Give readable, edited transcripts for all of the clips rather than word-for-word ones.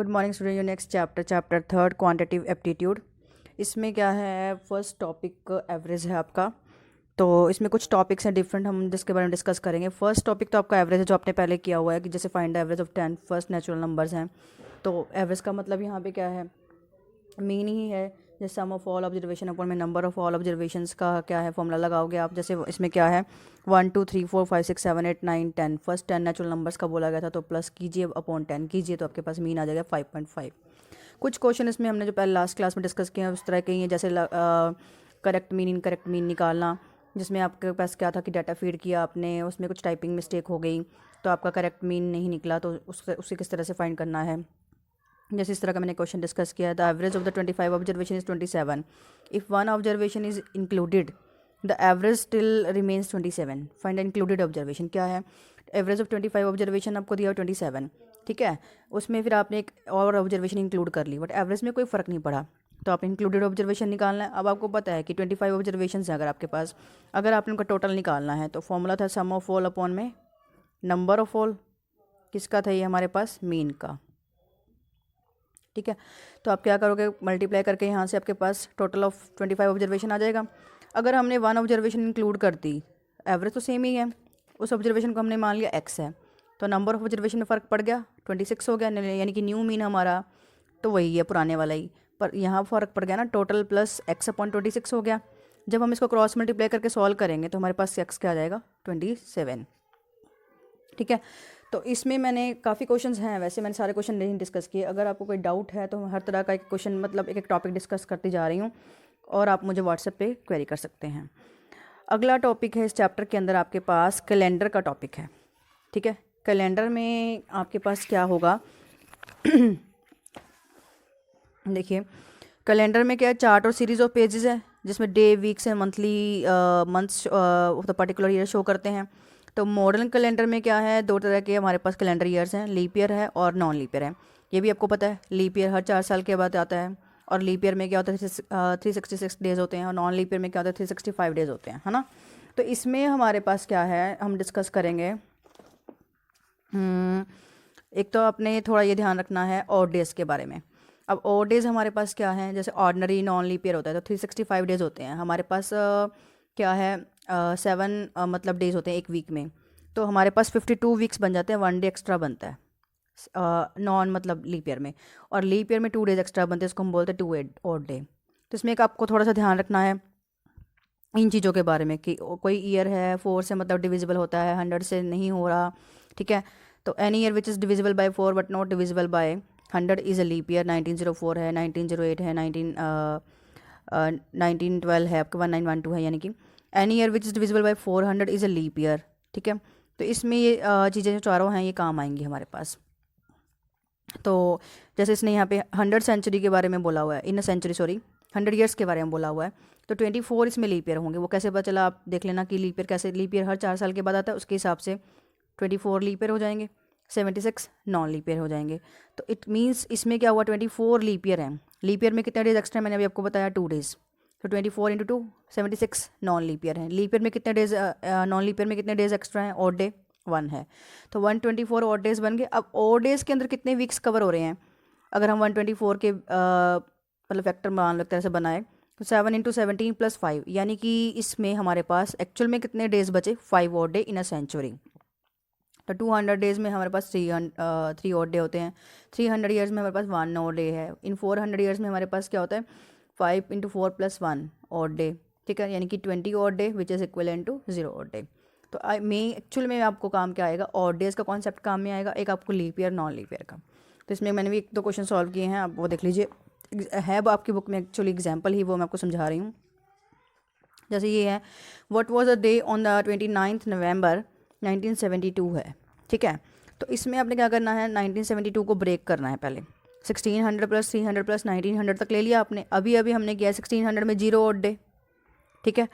Good morning student. Your next chapter third quantitative aptitude. इसमें क्या है, फर्स्ट टॉपिक एवरेज है आपका। तो इसमें कुछ टॉपिक्स हैं डिफरेंट, हम जिसके बारे में डिस्कस करेंगे। फर्स्ट टॉपिक तो आपका एवरेज है, जो आपने पहले किया हुआ है कि जैसे find the average of 10 first natural numbers हैं। तो एवरेज का मतलब यहाँ पे क्या है, मीन ही है जैसे सम ऑफ ऑल ऑब्जर्वेशन अपॉन में नंबर ऑफ ऑल ऑब्जर्वेशंस का क्या है फॉर्मूला लगाओगे आप। जैसे इसमें क्या है 1 2 3 4 5 6 7 8 9 10 फर्स्ट 10 नेचुरल नंबर्स का बोला गया था, तो प्लस कीजिए अपॉन 10 कीजिए तो आपके पास मीन आ जाएगा 5.5। कुछ क्वेश्चन इसमें हमने जो पहले लास्ट क्लास में डिस्कस किए हैं उस तरह के ही हैं, जैसे करेक्ट मीन इनकरेक्ट मीन निकालना, जिसमें आपके पास क्या था कि डाटा फीड किया आपने, उसमें कुछ टाइपिंग मिस्टेक हो गई तो आपका करेक्ट मीन नहीं निकला, तो उससे किस तरह से फाइंड करना है। जैसे इस तरह का मैंने क्वेश्चन डिस्कस किया है। The average of the 25 observation is 27। If one observation is included the average still remains 27। Find included observation क्या है। एवरेज ऑफ 25 ऑब्जर्वेशन आपको दिया 27, ठीक है। उसमें फिर आपने एक और ऑब्जर्वेशन इंक्लूड कर ली, बट एवरेज में कोई फ़र्क नहीं पड़ा, तो आप इंक्लूडेड ऑब्जर्वेशन निकालना है। अब आपको पता है कि 25 ऑब्जर्वेशन है अगर आपके पास, अगर आपने उनका टोटल निकालना है तो फॉर्मूला था सम ऑफ ऑल अपॉन में नंबर ऑफ ऑल, किसका था ये हमारे पास, मीन का, ठीक है। तो आप क्या करोगे, मल्टीप्लाई करके यहाँ से आपके पास टोटल ऑफ 25 ऑब्जर्वेशन आ जाएगा। अगर हमने वन ऑब्जर्वेशन इंक्लूड कर दी, एवरेज तो सेम ही है, उस ऑब्जर्वेशन को हमने मान लिया x है, तो नंबर ऑफ ऑब्जर्वेशन में फ़र्क पड़ गया 26 हो गया, यानी कि न्यू मीन हमारा तो वही है पुराने वाला ही, पर यहाँ फ़र्क पड़ गया ना, टोटल प्लस x अपॉन 26 हो गया। जब हम इसको क्रॉस मल्टीप्लाई करके सॉल्व करेंगे तो हमारे पास x क्या आ जाएगा 27, ठीक है। तो इसमें मैंने काफ़ी क्वेश्चंस हैं, वैसे मैंने सारे क्वेश्चन नहीं डिस्कस किए। अगर आपको कोई डाउट है तो हर तरह का एक क्वेश्चन मतलब एक एक टॉपिक डिस्कस करती जा रही हूँ और आप मुझे व्हाट्सएप पे क्वेरी कर सकते हैं। अगला टॉपिक है इस चैप्टर के अंदर आपके पास कैलेंडर का टॉपिक है, ठीक है। कैलेंडर में आपके पास क्या होगा देखिए कैलेंडर में क्या है, चार्ट और सीरीज ऑफ पेजेस है जिसमें day weeks and monthly months of the particular year show करते हैं। तो मॉडर्न कैलेंडर में क्या है, दो तरह के हमारे पास कैलेंडर ईयर्स हैं, लीप ईयर है और नॉन लीप ईयर है। ये भी आपको पता है, लीप ईयर हर 4 साल के बाद आता है, और लीप ईयर में क्या होता है 366 डेज होते हैं, और नॉन लीप ईयर में क्या होता है 365 डेज होते हैं, है ना। तो इसमें हमारे पास क्या है, हम डिस्कस करेंगे। एक तो आपने थोड़ा ये ध्यान रखना है ऑड डेज के बारे में। अब ऑड डेज हमारे पास क्या है, जैसे ऑर्डनरी नॉन लीप ईयर होता है तो 365 डेज होते हैं हमारे पास, क्या है 7 मतलब डेज होते हैं एक वीक में, तो हमारे पास 52 वीक्स बन जाते हैं, 1 डे एक्स्ट्रा बनता है नॉन मतलब लीप ईयर में, और लीप ईयर में 2 डेज एक्स्ट्रा बनते हैं, इसको हम बोलते हैं 2 ऑड डे। तो इसमें एक आपको थोड़ा सा ध्यान रखना है इन चीज़ों के बारे में कि कोई ईयर है 4 से मतलब डिविजिबल होता है, 100 से नहीं हो रहा, ठीक है। तो any year which is divisible by 4 but not divisible by 100 is a leap year. 1904 है, 1908 है, 1912 है, आपका 1912 है, यानी कि any year which is divisible by 400 is a leap year, ठीक है। तो इसमें ये चीज़ें जो चारों हैं ये काम आएंगी हमारे पास। तो जैसे इसने यहाँ पे 100 सेंचुरी के बारे में बोला हुआ है, इन अ सेंचुरी सॉरी 100 ईयर्स के बारे में बोला हुआ है, तो 24 इसमें लीप ईयर होंगे। वो कैसे पता चला, आप देख लेना कि लीप ईयर कैसे, लीप ईयर हर 4 साल के बाद आता है, उसके हिसाब से 24 लीप ईयर हो जाएंगे, 76 नॉन लीप ईयर हो जाएंगे। तो इट मीन्स इसमें क्या हुआ 24 लीप ईयर है। लीप ईयर में कितने डेज एक्स्ट्रा, मैंने अभी आपको बताया 2 डेज, तो 24 इंटू 2 76 नॉन लीप ईयर है। लीप ईयर में कितने डेज, नॉन लीप ईयर में कितने डेज एक्स्ट्रा हैं, ऑड डे 1 है, तो 124 ऑड डेज बन गए। अब ऑड डेज के अंदर कितने वीक्स कवर हो रहे हैं, अगर हम 124 के मतलब फैक्टर मान लो तरह से बनाए तो 7 इंटू 17 प्लस 5, यानी कि इसमें हमारे पास एक्चुअल में कितने डेज बचे, 5 odd day in a century. तो 200 डेज में हमारे पास 3 ऑड डे होते हैं, 300 ईयर्स में हमारे पास 1 ऑड डे है, इन 400 ईयर्स में हमारे पास क्या होता है 5 इंटू 4 प्लस 1 ऑड डे, ठीक है, यानी कि 20 odd day which is equal to 0 odd day. तो एक्चुअल में आपको काम क्या आएगा, ऑड डेज का कॉन्सेप्ट काम में आएगा, एक आपको leap year non leap year का। तो इसमें मैंने भी 1-2 क्वेश्चन सॉल्व किए हैं, आप वो देख लीजिए, है वो आपकी बुक में एक्चुअली एग्जाम्पल ही, वो मैं आपको समझा रही हूँ। जैसे ये है, what was a day on the 29 नवंबर 1972 है, ठीक है। तो इसमें आपने क्या करना है, 1972 को ब्रेक करना है पहले, 1600 प्लस 300 प्लस 1900 तक ले लिया आपने। अभी अभी हमने किया है 1600 में 0 ऑड डे, ठीक है,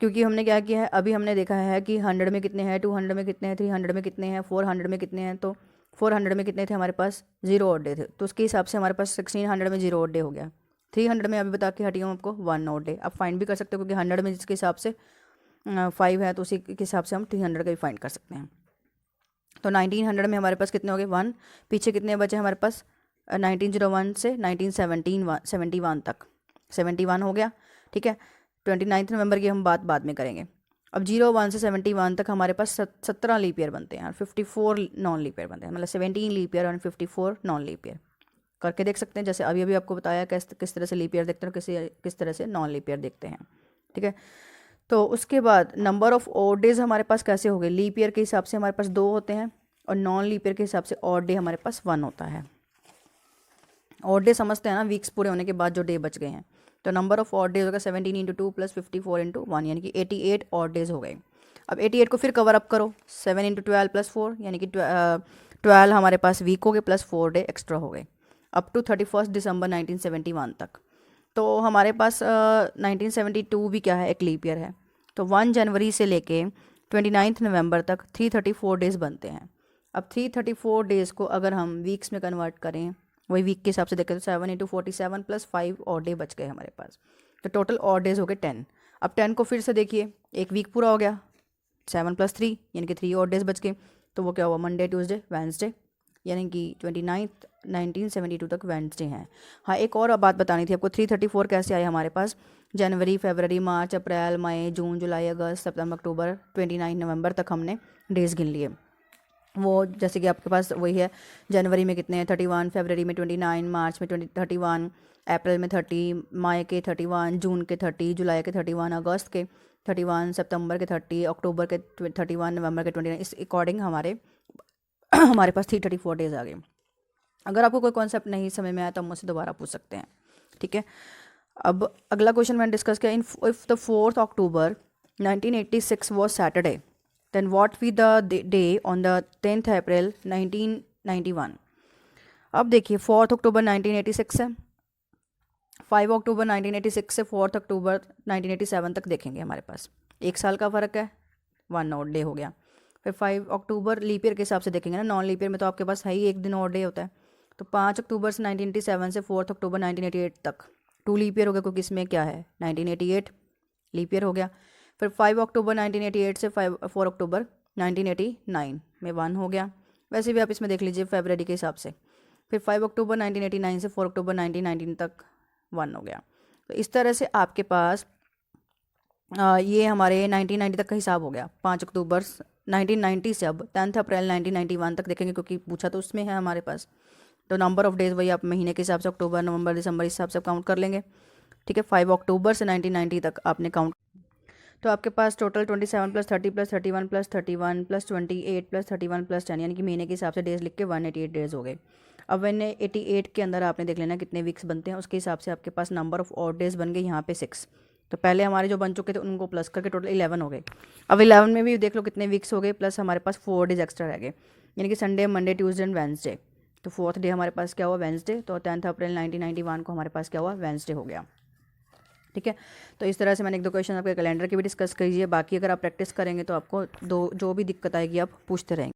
क्योंकि हमने क्या किया है, अभी हमने देखा है कि 100 में कितने हैं, 200 में कितने हैं, 300 में कितने हैं, 400 में कितने हैं, तो 400 में कितने थे हमारे पास 0 ऑड डे थे, तो उसके हिसाब से हमारे पास 1600 में 0 ऑड डे हो गया। 300 में अभी बता के हटी हूँ आपको 1 ऑड डे, आप फाइंड भी कर सकते हो क्योंकि 100 में जिसके हिसाब से 5 है तो उसी के हिसाब से हम 300 का भी फाइंड कर सकते हैं। तो 1900 में हमारे पास कितने हो गए 1, पीछे कितने बचे हमारे पास 1901 से 1971 तक 71 हो गया, ठीक है। 29 नवंबर की हम बात बाद में करेंगे। अब 01 से 71 तक हमारे पास 17 लीप ईयर बनते हैं और 54 नॉन लीप ईयर बनते हैं, मतलब 17 लीप ईयर और 54 नॉन लीप ईयर। करके देख सकते हैं, जैसे अभी अभी आपको बताया किस तरह से लीप ईयर देखते हैं, किस तरह से नॉन लीप ईयर देखते हैं, ठीक है। तो उसके बाद नंबर ऑफ ऑड डेज हमारे पास कैसे हो गए, लीप ईयर के हिसाब से हमारे पास 2 होते हैं और नॉन लीप ईयर के हिसाब से ऑड डे हमारे पास 1 होता है। ऑड डे समझते हैं ना, वीक्स पूरे होने के बाद जो डे बच गए हैं। तो नंबर ऑफ ऑड डेज होगा 17 इंटू 2 प्लस 54 इंटू 1, यानी कि 88 ऑड डेज हो गए। अब 88 को फिर कवर अप करो, 7 इंटू 12 प्लस 4, यानी कि 12 हमारे पास वीक हो गए प्लस 4 डे एक्स्ट्रा हो गए, अप टू 31 दिसंबर 1971 तक। तो हमारे पास 1972 भी क्या है, एक लीप ईयर है। तो 1 जनवरी से लेके 29 नवंबर तक 334 डेज़ बनते हैं। अब 334 डेज़ को अगर हम वीक्स में कन्वर्ट करें, वही वीक के हिसाब से देखें, तो 7 इंटू 47 प्लस 5 और डे बच गए हमारे पास। तो टोटल और डेज़ हो गए 10। अब 10 को फिर से देखिए, एक वीक पूरा हो गया, 7 प्लस 3 यानी कि 3 और डेज़ बच गए। तो वो क्या हुआ, मंडे ट्यूसडे वेंसडे, यानी कि 29 1972 तक वेंसडे हैं। हाँ, एक और बात बतानी थी आपको, 334 कैसे आए हमारे पास, जनवरी फरवरी मार्च अप्रैल मई जून जुलाई अगस्त सितंबर अक्टूबर 29 नवंबर तक हमने डेज़ गिन लिए। वो जैसे कि आपके पास वही है, जनवरी में कितने हैं 31, फरवरी में 29, मार्च में 31, अप्रैल में 30, मई के 31, जून के 30, जुलाई के 31, अगस्त के 31, सितंबर के 30, अक्टूबर के 31, नवंबर के 29। इस अकॉर्डिंग हमारे पास 334 डेज़ आ गए। अगर आपको कोई कॉन्सेप्ट नहीं समझ में आया तो मुझसे दोबारा पूछ सकते हैं, ठीक है। अब अगला क्वेश्चन मैंने डिस्कस किया, if the 4th October 1986 was Saturday then what be the day on the 10th April 1991। अब देखिए 4th October 1986 है, 5 अक्टूबर 1986 से 4th अक्टूबर 1987 तक देखेंगे, हमारे पास 1 साल का फ़र्क है, 1 और डे हो गया। फिर 5 अक्टूबर लीप ईयर के हिसाब से देखेंगे ना, नॉन लीप ईयर में तो आपके पास है ही 1 दिन और डे होता है। तो 5 अक्टूबर से 1987 से 4th अक्टूबर 1988 तक 2 लीप ईयर हो गया, क्योंकि इसमें क्या है 1988 लीप ईयर हो गया। फिर 5 अक्टूबर 1988 से 4 अक्टूबर 1989 में 1 हो गया। वैसे भी आप इसमें देख लीजिए फरवरी के हिसाब से। फिर 5 अक्टूबर 1989 से 4 अक्टूबर 1919 तक 1 हो गया। तो इस तरह से आपके पास ये हमारे 1990 तक का हिसाब हो गया। 5 अक्टूबर 1990 से अब 10 अप्रैल 1991 तक देखेंगे, क्योंकि पूछा तो उसमें है हमारे पास। तो नंबर ऑफ डेज वही आप महीने के हिसाब से अक्टूबर नवंबर दिसंबर इस हिसाब से काउंट कर लेंगे, ठीक है। 5 अक्टूबर से 1990 तक आपने काउंट, तो आपके पास total 27 plus 30 plus 31 plus 31 plus 28 plus 31 plus 10, यानी कि महीने के हिसाब से डेज लिख के 188 डेज हो गए। अब 188 के अंदर आपने देख लेना कितने वीक्स बनते हैं, उसके हिसाब से आपके पास नंबर ऑफ ऑड डेज बन गए यहाँ पे 6। तो पहले हमारे जो बन चुके थे उनको प्लस करके टोटल 11 हो गए। अब 11 में भी देख लो कितने वीक्स हो गए, प्लस हमारे पास 4 डेज एक्स्ट्रा रह गए, यानी कि Sunday Monday Tuesday and Wednesday. तो 4th डे हमारे पास क्या हुआ, वेंसडे। तो 10 अप्रैल 1991 को हमारे पास क्या हुआ, वेंसडे हो गया, ठीक है। तो इस तरह से मैंने 1-2 क्वेश्चन आपके कैलेंडर के भी डिस्कस कीजिए। बाकी अगर आप प्रैक्टिस करेंगे तो आपको जो भी दिक्कत आएगी आप पूछते रहेंगे।